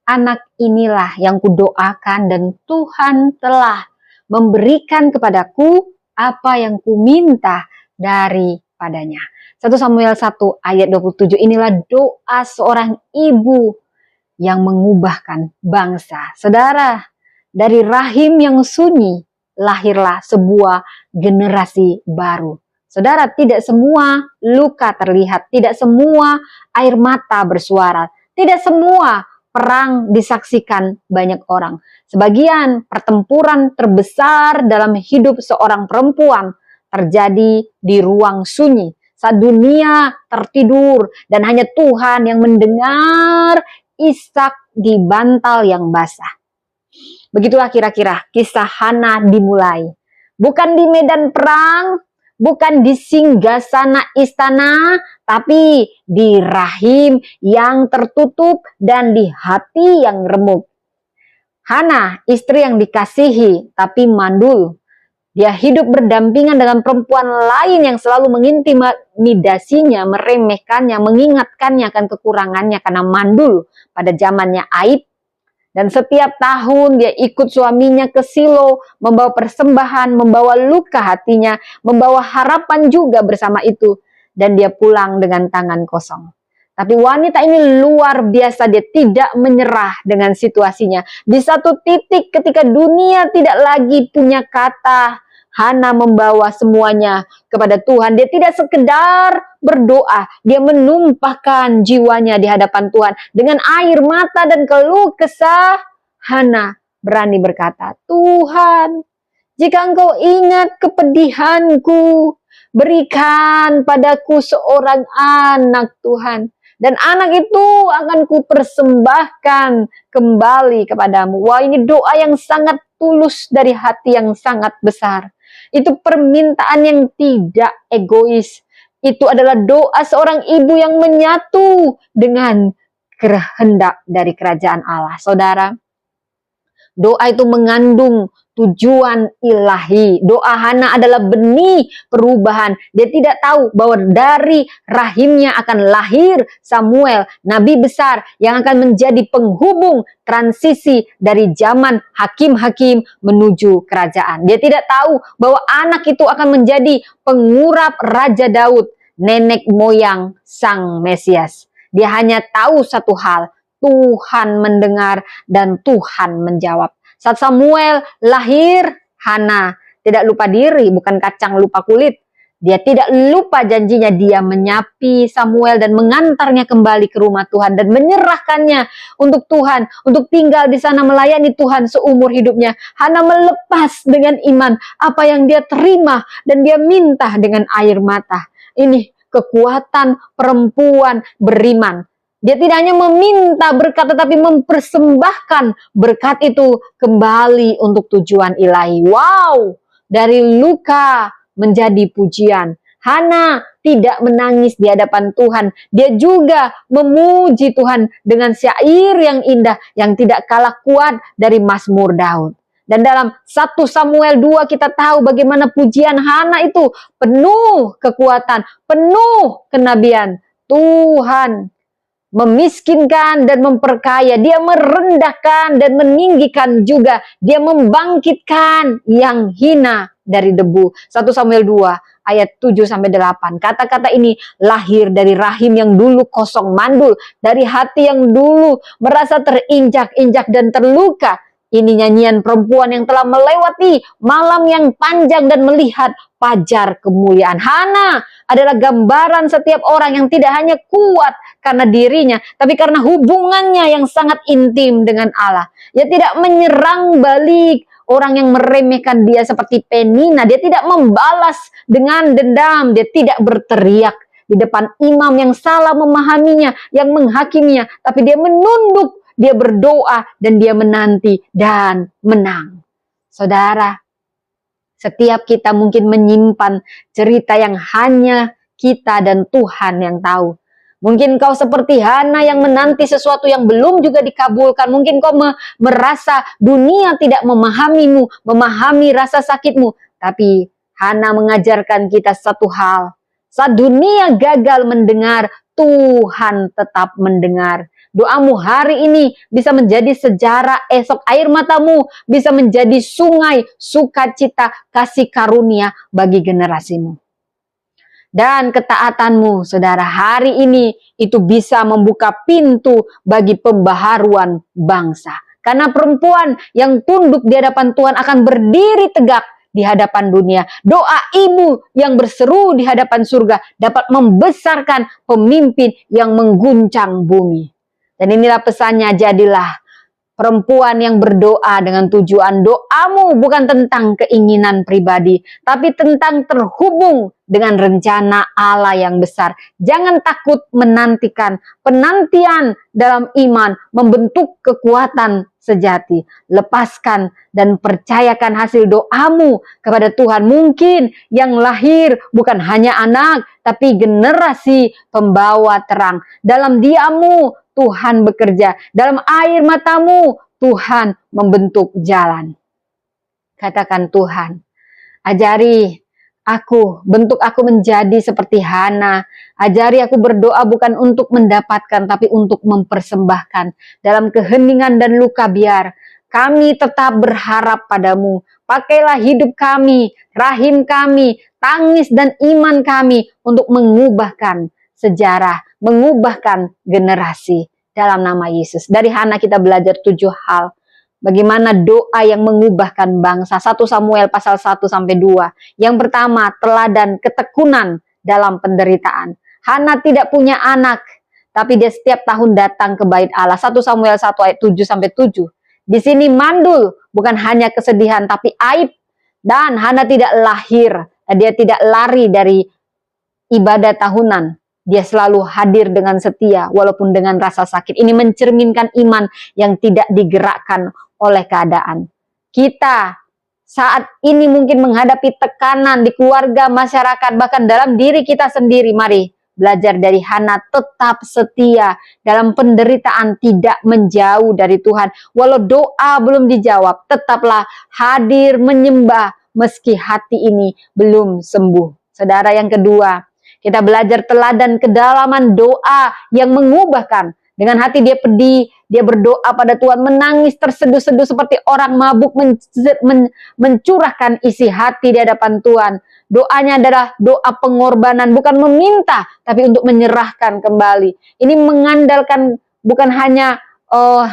anak inilah yang kudoakan dan Tuhan telah memberikan kepadaku apa yang kuminta daripadanya. 1 Samuel 1 ayat 27, inilah doa seorang ibu yang mengubahkan bangsa. Saudara, dari rahim yang sunyi lahirlah sebuah generasi baru. Saudara, tidak semua luka terlihat, tidak semua air mata bersuara, tidak semua perang disaksikan banyak orang. Sebagian pertempuran terbesar dalam hidup seorang perempuan terjadi di ruang sunyi, saat dunia tertidur dan hanya Tuhan yang mendengar Ishak di bantal yang basah. Begitulah kira-kira kisah Hana dimulai. Bukan di medan perang, bukan di singgasana istana, tapi di rahim yang tertutup dan di hati yang remuk. Hana, istri yang dikasihi tapi mandul. Dia hidup berdampingan dengan perempuan lain yang selalu mengintimidasinya, meremehkannya, mengingatkannya akan kekurangannya karena mandul pada zamannya Aib. Dan setiap tahun dia ikut suaminya ke Silo, membawa persembahan, membawa luka hatinya, membawa harapan juga bersama itu. Dan dia pulang dengan tangan kosong. Tapi wanita ini luar biasa, dia tidak menyerah dengan situasinya. Di satu titik ketika dunia tidak lagi punya kata, Hana membawa semuanya kepada Tuhan. Dia tidak sekedar berdoa, dia menumpahkan jiwanya di hadapan Tuhan. Dengan air mata dan keluh kesah, Hana berani berkata, Tuhan, jika Engkau ingat kepedihanku, berikan padaku seorang anak Tuhan. Dan anak itu akan kupersembahkan kembali kepadamu. Wah, ini doa yang sangat tulus dari hati yang sangat besar. Itu permintaan yang tidak egois. Itu adalah doa seorang ibu yang menyatu dengan kehendak dari kerajaan Allah. Saudara, doa itu mengandung tujuan ilahi. Doa Hana adalah benih perubahan. Dia tidak tahu bahwa dari rahimnya akan lahir Samuel, nabi besar yang akan menjadi penghubung transisi dari zaman hakim-hakim menuju kerajaan. Dia tidak tahu bahwa anak itu akan menjadi pengurap Raja Daud, nenek moyang Sang Mesias. Dia hanya tahu satu hal, Tuhan mendengar dan Tuhan menjawab. Saat Samuel lahir, Hana tidak lupa diri, bukan kacang lupa kulit. Dia tidak lupa janjinya, dia menyapi Samuel dan mengantarnya kembali ke rumah Tuhan dan menyerahkannya untuk Tuhan, untuk tinggal di sana melayani Tuhan seumur hidupnya. Hana melepas dengan iman apa yang dia terima dan dia minta dengan air mata. Ini kekuatan perempuan beriman. Dia tidak hanya meminta berkat, tetapi mempersembahkan berkat itu kembali untuk tujuan ilahi. Wow, dari luka menjadi pujian. Hana tidak menangis di hadapan Tuhan. Dia juga memuji Tuhan dengan syair yang indah, yang tidak kalah kuat dari Mazmur Daud. Dan dalam 1 Samuel 2 kita tahu bagaimana pujian Hana itu penuh kekuatan, penuh kenabian. Tuhan memiskinkan dan memperkaya, dia merendahkan dan meninggikan juga, dia membangkitkan yang hina dari debu. 1 Samuel 2 ayat 7-8. Kata-kata ini lahir dari rahim yang dulu kosong mandul, dari hati yang dulu merasa terinjak-injak dan terluka. Ini nyanyian perempuan yang telah melewati malam yang panjang dan melihat fajar kemuliaan. Hana adalah gambaran setiap orang yang tidak hanya kuat karena dirinya, tapi karena hubungannya yang sangat intim dengan Allah. Dia tidak menyerang balik orang yang meremehkan dia seperti Penina. Dia tidak membalas dengan dendam. Dia tidak berteriak di depan imam yang salah memahaminya, yang menghakiminya, tapi dia menunduk. Dia berdoa dan dia menanti dan menang. Saudara, setiap kita mungkin menyimpan cerita yang hanya kita dan Tuhan yang tahu. Mungkin kau seperti Hana yang menanti sesuatu yang belum juga dikabulkan. Mungkin kau merasa dunia tidak memahamimu, memahami rasa sakitmu. Tapi Hana mengajarkan kita satu hal. Saat dunia gagal mendengar, Tuhan tetap mendengar. Doamu hari ini bisa menjadi sejarah esok. Air matamu bisa menjadi sungai sukacita kasih karunia bagi generasimu. Dan ketaatanmu, saudara, hari ini itu bisa membuka pintu bagi pembaharuan bangsa. Karena perempuan yang tunduk di hadapan Tuhan akan berdiri tegak di hadapan dunia. Doa ibu yang berseru di hadapan surga dapat membesarkan pemimpin yang mengguncang bumi. Dan inilah pesannya, jadilah perempuan yang berdoa dengan tujuan. Doamu bukan tentang keinginan pribadi, tapi tentang terhubung dengan rencana Allah yang besar. Jangan takut menantikan. Penantian dalam iman membentuk kekuatan sejati. Lepaskan dan percayakan hasil doamu kepada Tuhan. Mungkin yang lahir bukan hanya anak, tapi generasi pembawa terang. Dalam diammu Tuhan bekerja. Dalam air matamu Tuhan membentuk jalan. Katakan, Tuhan, ajari aku, bentuk aku menjadi seperti Hana. Ajari aku berdoa bukan untuk mendapatkan, tapi untuk mempersembahkan. Dalam keheningan dan luka biar kami tetap berharap padamu. Pakailah hidup kami, rahim kami, tangis dan iman kami untuk mengubahkan sejarah, mengubahkan generasi dalam nama Yesus. Dari Hana kita belajar 7 hal. Bagaimana doa yang mengubahkan bangsa. 1 Samuel pasal 1-2. Yang pertama, teladan ketekunan dalam penderitaan. Hana tidak punya anak, tapi dia setiap tahun datang ke bait Allah. 1 Samuel 1 ayat 7-7. Di sini mandul, bukan hanya kesedihan, tapi aib. Dan Hana tidak dia tidak lari dari ibadah tahunan. Dia selalu hadir dengan setia walaupun dengan rasa sakit. Ini mencerminkan iman yang tidak digerakkan oleh keadaan. Kita saat ini mungkin menghadapi tekanan di keluarga, masyarakat, bahkan dalam diri kita sendiri. Mari belajar dari Hana, tetap setia dalam penderitaan, tidak menjauh dari Tuhan. Walau doa belum dijawab, tetaplah hadir menyembah meski hati ini belum sembuh. Saudara, yang kedua, kita belajar teladan kedalaman doa yang mengubahkan. Dengan hati dia pedih, dia berdoa pada Tuhan, menangis terseduh-seduh seperti orang mabuk, mencurahkan isi hati di hadapan Tuhan. Doanya adalah doa pengorbanan, bukan meminta, tapi untuk menyerahkan kembali. Ini mengandalkan bukan hanya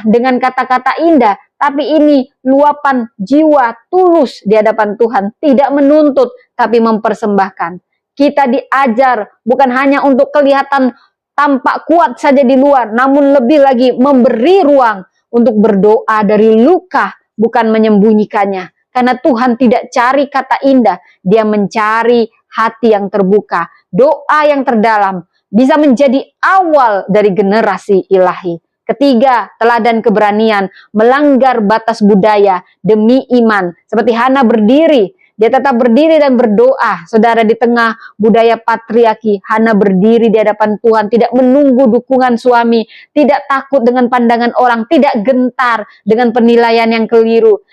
dengan kata-kata indah, tapi ini luapan jiwa tulus di hadapan Tuhan. Tidak menuntut, tapi mempersembahkan. Kita diajar bukan hanya untuk kelihatan tampak kuat saja di luar, namun lebih lagi memberi ruang untuk berdoa dari luka, bukan menyembunyikannya. Karena Tuhan tidak cari kata indah, dia mencari hati yang terbuka. Doa yang terdalam bisa menjadi awal dari generasi ilahi. Ketiga, teladan keberanian, melanggar batas budaya demi iman. Seperti Hana berdiri, dia tetap berdiri dan berdoa. Saudara, di tengah budaya patriarki, Hana berdiri di hadapan Tuhan, tidak menunggu dukungan suami, tidak takut dengan pandangan orang, tidak gentar dengan penilaian yang keliru.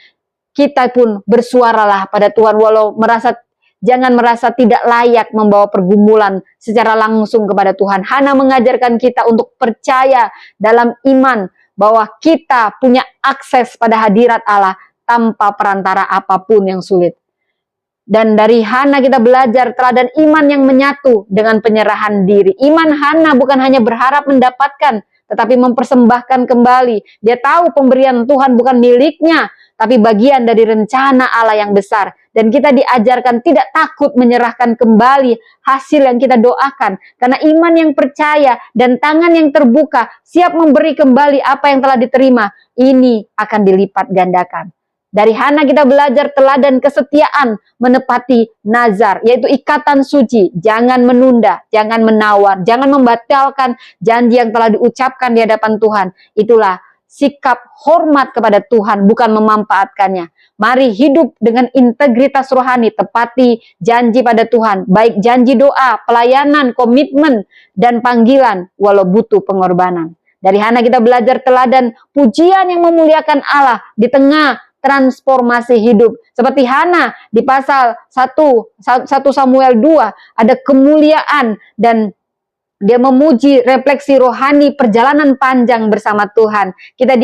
Kita pun bersuaralah pada Tuhan, walau jangan merasa tidak layak membawa pergumulan secara langsung kepada Tuhan. Hana mengajarkan kita untuk percaya dalam iman bahwa kita punya akses pada hadirat Allah tanpa perantara apapun yang sulit. Dan dari Hana kita belajar teladan iman yang menyatu dengan penyerahan diri. Iman Hana bukan hanya berharap mendapatkan, tetapi mempersembahkan kembali. Dia tahu pemberian Tuhan bukan miliknya, tapi bagian dari rencana Allah yang besar. Dan kita diajarkan tidak takut menyerahkan kembali hasil yang kita doakan. Karena iman yang percaya dan tangan yang terbuka siap memberi kembali apa yang telah diterima. Ini akan dilipat gandakan. Dari Hana kita belajar teladan kesetiaan menepati nazar, yaitu ikatan suci. Jangan menunda, jangan menawar, jangan membatalkan janji yang telah diucapkan di hadapan Tuhan. Itulah sikap hormat kepada Tuhan, bukan memanfaatkannya. Mari hidup dengan integritas rohani, tepati janji pada Tuhan, baik janji doa, pelayanan, komitmen, dan panggilan, walau butuh pengorbanan. Dari Hana kita belajar teladan pujian yang memuliakan Allah di tengah transformasi hidup. Seperti Hana di pasal 1 Samuel 2, ada kemuliaan dan dia memuji refleksi rohani perjalanan panjang bersama Tuhan. Kita